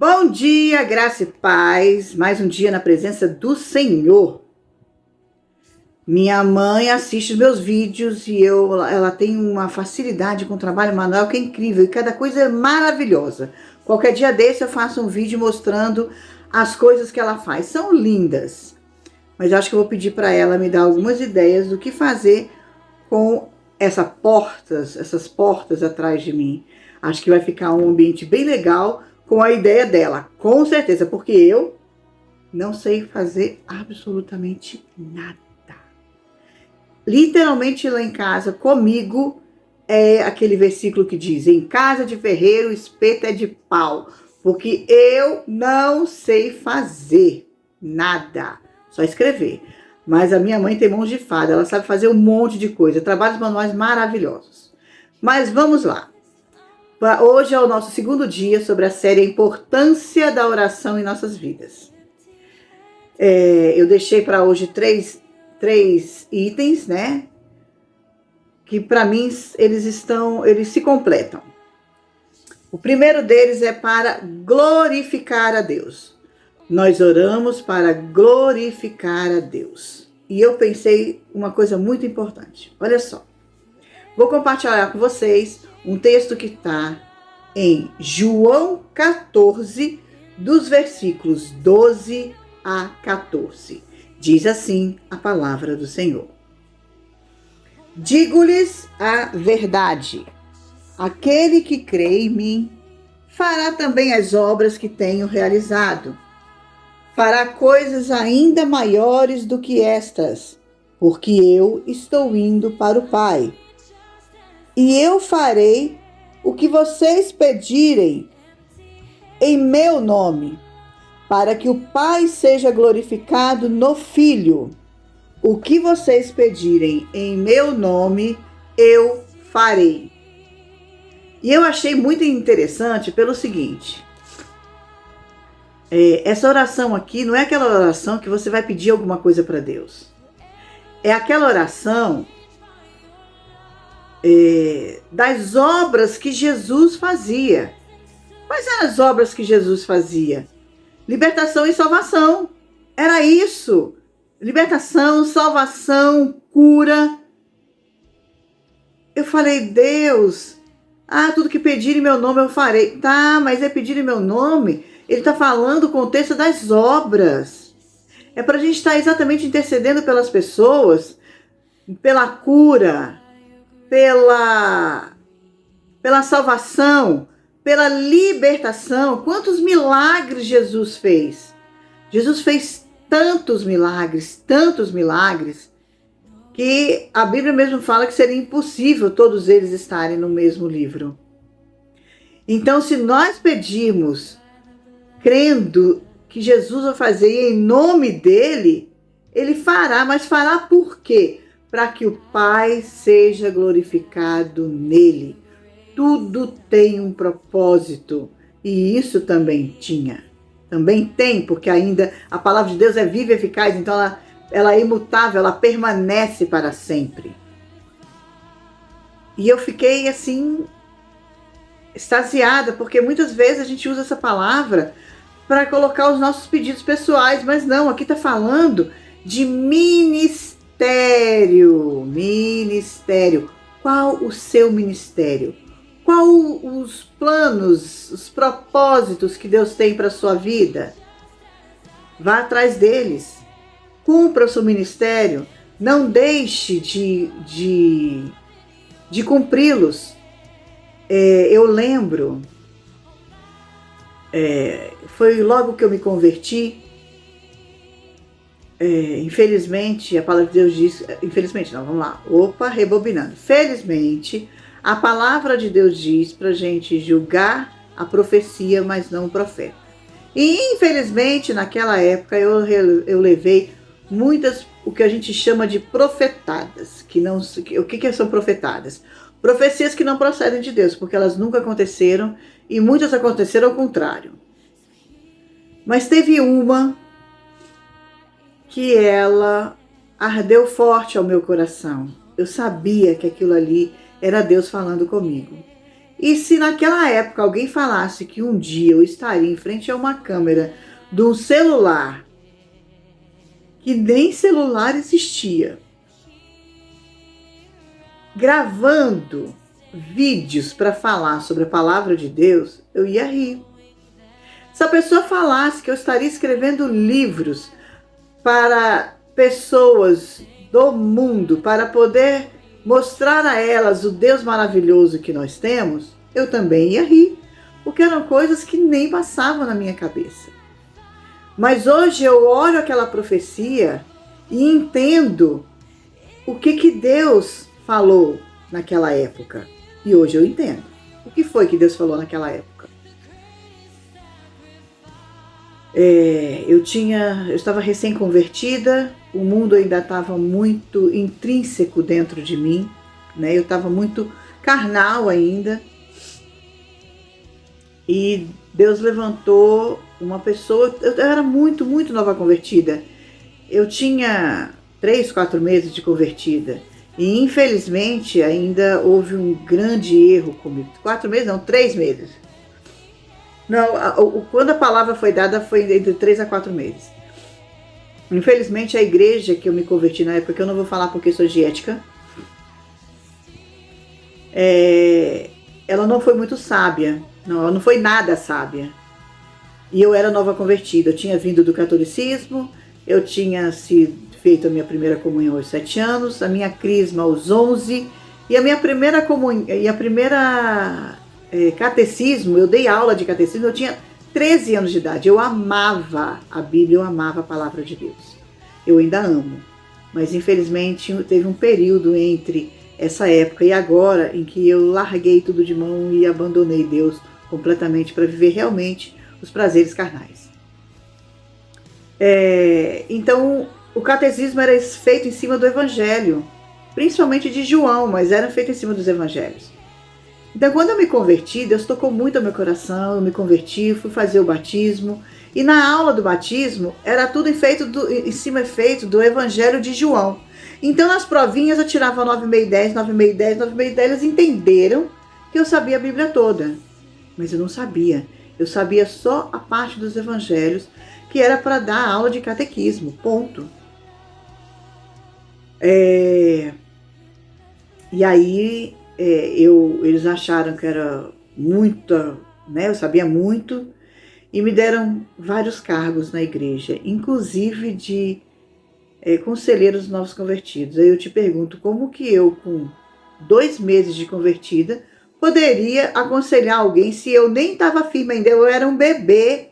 Bom dia, graça e paz. Mais um dia na presença do Senhor. Minha mãe assiste meus vídeos e ela tem uma facilidade com o trabalho manual que é incrível e cada coisa é maravilhosa. Qualquer dia desse eu faço um vídeo mostrando as coisas que ela faz. São lindas. Mas eu acho que eu vou pedir para ela me dar algumas ideias do que fazer com essas portas atrás de mim. Acho que vai ficar um ambiente bem legal com a ideia dela, com certeza, porque eu não sei fazer absolutamente nada. Literalmente lá em casa, comigo, é aquele versículo que diz: em casa de ferreiro, espeto é de pau, porque eu não sei fazer nada, só escrever. Mas a minha mãe tem mãos de fada, ela sabe fazer um monte de coisa, trabalhos manuais maravilhosos. Mas vamos lá. Hoje é o nosso segundo dia sobre a série A Importância da Oração em Nossas Vidas. Eu deixei para hoje três itens, né? Que para mim eles se completam. O primeiro deles é para glorificar a Deus. Nós oramos para glorificar a Deus. E eu pensei uma coisa muito importante. Olha só. Vou compartilhar com vocês um texto que está em João 14, dos versículos 12 a 14. Diz assim a palavra do Senhor: digo-lhes a verdade, aquele que crê em mim fará também as obras que tenho realizado. Fará coisas ainda maiores do que estas, porque eu estou indo para o Pai. E eu farei o que vocês pedirem em meu nome, para que o Pai seja glorificado no Filho. O que vocês pedirem em meu nome, eu farei. E eu achei muito interessante pelo seguinte: essa oração aqui não é aquela oração que você vai pedir alguma coisa para Deus. É aquela oração das obras que Jesus fazia. Quais eram as obras que Jesus fazia? Libertação e salvação. Era isso. Libertação, salvação, cura. Eu falei: Deus, tudo que pedir em meu nome eu farei. Tá, mas é pedir em meu nome? Ele está falando o contexto das obras. É para a gente estar exatamente intercedendo pelas pessoas, pela cura, pela salvação, pela libertação. Quantos milagres Jesus fez? Jesus fez tantos milagres, que a Bíblia mesmo fala que seria impossível todos eles estarem no mesmo livro. Então, se nós pedirmos, crendo que Jesus vai fazer em nome dele, ele fará, mas fará por quê? Para que o Pai seja glorificado nele. Tudo tem um propósito, e isso também tem, porque ainda a palavra de Deus é viva e eficaz, então ela é imutável, ela permanece para sempre. E eu fiquei assim, extasiada, porque muitas vezes a gente usa essa palavra para colocar os nossos pedidos pessoais, mas não, aqui está falando de ministério. Qual o seu ministério? Qual os planos, os propósitos que Deus tem para a sua vida? Vá atrás deles. Cumpra o seu ministério. Não deixe de cumpri-los. Eu lembro, foi logo que eu me converti. Infelizmente, a palavra de Deus diz... Infelizmente não, vamos lá. Rebobinando. Felizmente, a palavra de Deus diz pra gente julgar a profecia, mas não o profeta. E infelizmente, naquela época, eu levei muitas, o que a gente chama de profetadas. O que são profetadas? Profecias que não procedem de Deus, porque elas nunca aconteceram, e muitas aconteceram ao contrário. Mas teve uma que ela ardeu forte ao meu coração. Eu sabia que aquilo ali era Deus falando comigo. E se naquela época alguém falasse que um dia eu estaria em frente a uma câmera de um celular, que nem celular existia, gravando vídeos para falar sobre a palavra de Deus, eu ia rir. Se a pessoa falasse que eu estaria escrevendo livros para pessoas do mundo, para poder mostrar a elas o Deus maravilhoso que nós temos, eu também ia rir, porque eram coisas que nem passavam na minha cabeça. Mas hoje eu olho aquela profecia e entendo o que Deus falou naquela época. E hoje eu entendo. O que foi que Deus falou naquela época? Eu estava recém-convertida, o mundo ainda estava muito intrínseco dentro de mim, né? Eu estava muito carnal ainda. E Deus levantou uma pessoa, eu era muito, muito nova convertida. Eu tinha 3, 4 meses de convertida. E infelizmente ainda houve um grande erro comigo. 4 meses não, 3 meses. Não, quando a palavra foi dada foi entre 3 a 4 meses. Infelizmente a igreja que eu me converti na época, que eu não vou falar porque sou de ética, ela não foi muito sábia. Não, ela não foi nada sábia. E eu era nova convertida. Eu tinha vindo do catolicismo, eu tinha feito a minha primeira comunhão aos 7 anos, a minha crisma aos 11, e a minha primeira comunhão, e a primeira catecismo, eu dei aula de catecismo, eu tinha 13 anos de idade. Eu amava a Bíblia, eu amava a palavra de Deus. Eu ainda amo. Mas infelizmente teve um período entre essa época e agora em que eu larguei tudo de mão e abandonei Deus completamente para viver realmente os prazeres carnais. Então, o catecismo era feito em cima do Evangelho, principalmente de João, mas era feito em cima dos Evangelhos. Então, quando eu me converti, Deus tocou muito ao meu coração, eu me converti, fui fazer o batismo, e na aula do batismo era tudo em cima do Evangelho de João. Então, nas provinhas eu tirava 9,5, 10, 9,5, 10, 9,5, 10, eles entenderam que eu sabia a Bíblia toda. Mas eu não sabia. Eu sabia só a parte dos evangelhos, que era para dar aula de catequismo, ponto. E aí eles acharam que era muita, né? Eu sabia muito, e me deram vários cargos na igreja, inclusive de conselheiros novos convertidos. Aí eu te pergunto, como que eu, com 2 meses de convertida, poderia aconselhar alguém se eu nem estava firme ainda? Eu era um bebê.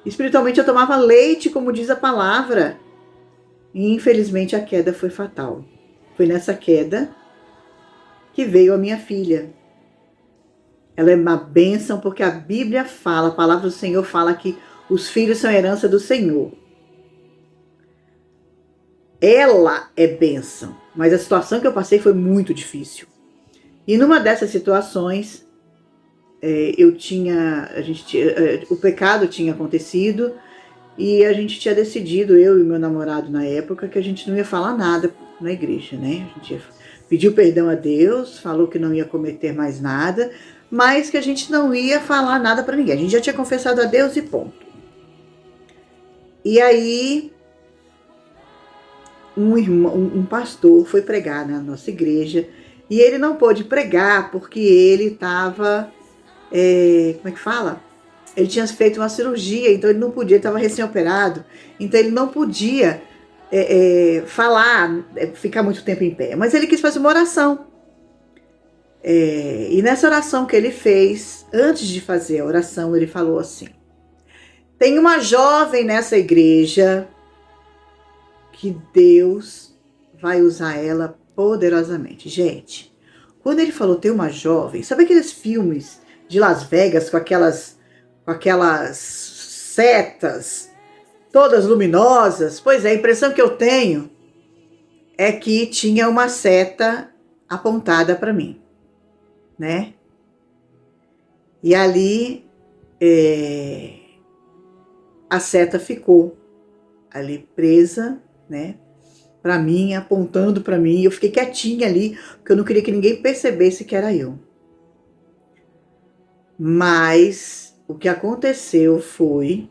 Espiritualmente eu tomava leite, como diz a palavra. E infelizmente a queda foi fatal. Foi nessa queda que veio a minha filha. Ela é uma bênção porque a Bíblia fala, a palavra do Senhor fala que os filhos são herança do Senhor. Ela é bênção, mas a situação que eu passei foi muito difícil. E numa dessas situações, o pecado tinha acontecido e a gente tinha decidido, eu e meu namorado na época, que a gente não ia falar nada na igreja, né? A gente pediu perdão a Deus, falou que não ia cometer mais nada, mas que a gente não ia falar nada para ninguém. A gente já tinha confessado a Deus e ponto. E aí, um pastor foi pregar na nossa igreja e ele não pôde pregar porque ele estava, como é que fala? Ele tinha feito uma cirurgia, então ele não podia, ele estava recém-operado, então ele não podia falar, ficar muito tempo em pé. Mas ele quis fazer uma oração. E nessa oração que ele fez, antes de fazer a oração, ele falou assim: tem uma jovem nessa igreja que Deus vai usar ela poderosamente. Gente, quando ele falou tem uma jovem, sabe aqueles filmes de Las Vegas com aquelas setas todas luminosas? Pois é, a impressão que eu tenho é que tinha uma seta apontada para mim, né? E ali a seta ficou ali presa, né, para mim, apontando para mim. Eu fiquei quietinha ali, porque eu não queria que ninguém percebesse que era eu. Mas o que aconteceu foi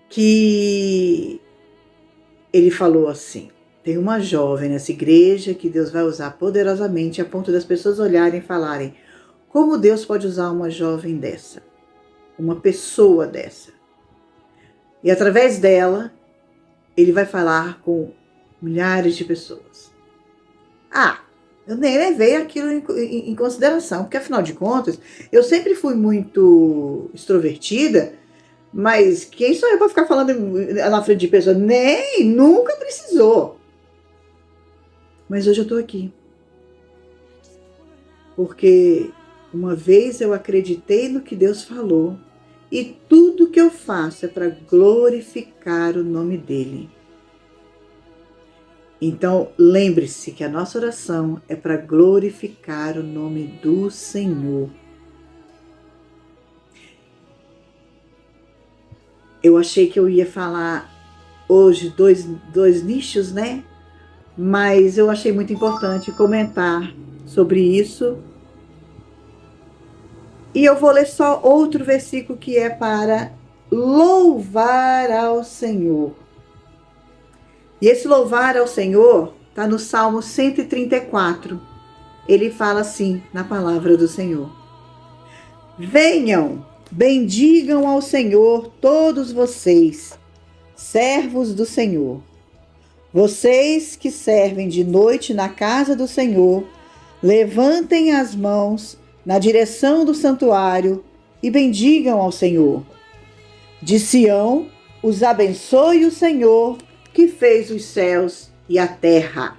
que ele falou assim: tem uma jovem nessa igreja que Deus vai usar poderosamente a ponto das pessoas olharem e falarem: como Deus pode usar uma jovem dessa? Uma pessoa dessa? E através dela, ele vai falar com milhares de pessoas. Eu nem levei aquilo em consideração, porque afinal de contas, eu sempre fui muito extrovertida, mas quem sou eu para ficar falando na frente de pessoas? Nunca precisou. Mas hoje eu estou aqui. Porque uma vez eu acreditei no que Deus falou, e tudo que eu faço é para glorificar o nome dele. Então, lembre-se que a nossa oração é para glorificar o nome do Senhor. Eu achei que eu ia falar hoje dois nichos, né? Mas eu achei muito importante comentar sobre isso. E eu vou ler só outro versículo que é para louvar ao Senhor. E esse louvar ao Senhor está no Salmo 134. Ele fala assim na palavra do Senhor: venham, bendigam ao Senhor todos vocês, servos do Senhor. Vocês que servem de noite na casa do Senhor, levantem as mãos na direção do santuário e bendigam ao Senhor. De Sião, os abençoe o Senhor, que fez os céus e a terra.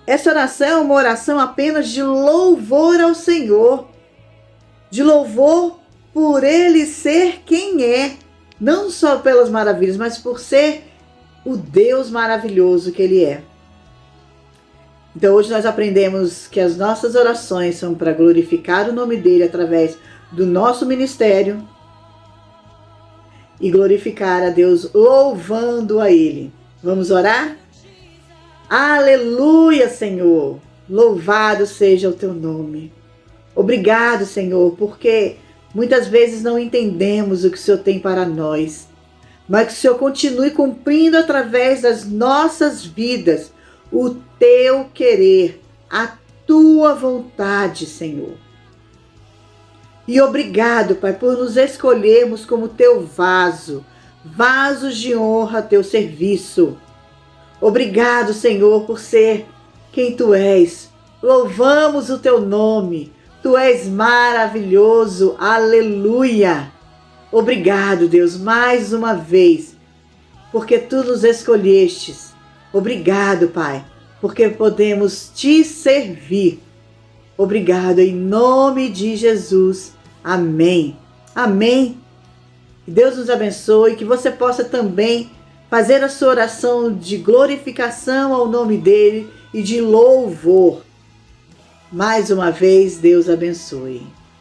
Essa oração é uma oração apenas de louvor ao Senhor, de louvor por Ele ser quem é, não só pelas maravilhas, mas por ser o Deus maravilhoso que Ele é. Então hoje nós aprendemos que as nossas orações são para glorificar o nome dEle através do nosso ministério e glorificar a Deus louvando a Ele. Vamos orar? Aleluia, Senhor! Louvado seja o Teu nome. Obrigado, Senhor, porque muitas vezes não entendemos o que o Senhor tem para nós, mas que o Senhor continue cumprindo através das nossas vidas o Teu querer, a Tua vontade, Senhor. E obrigado, Pai, por nos escolhermos como Teu vasos de honra a Teu serviço. Obrigado, Senhor, por ser quem Tu és. Louvamos o Teu nome. Tu és maravilhoso. Aleluia. Obrigado, Deus, mais uma vez, porque Tu nos escolhestes. Obrigado, Pai, porque podemos Te servir. Obrigado, em nome de Jesus. Amém. Amém. Que Deus nos abençoe, que você possa também fazer a sua oração de glorificação ao nome dEle e de louvor. Mais uma vez, Deus abençoe.